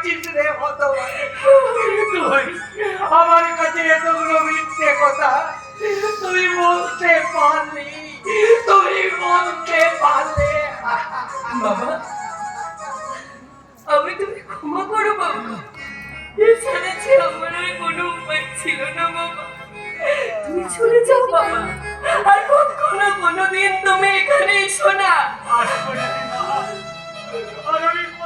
করছিস রে ভগবান? তুই আমার কাছে এতগুলো মিথ্যে কথা তুই বলতে পারলি, তুই বলতে পারলে। বাবা, আমি তুমি ক্ষমা করো বাবা। এছাড়া যে আমার আর কোনো উপায় ছিল না বাবা। তুমি চলে যাও বাবা, আর কখনো কোনোদিন তুমি এখানে এসো না। আসবো না রে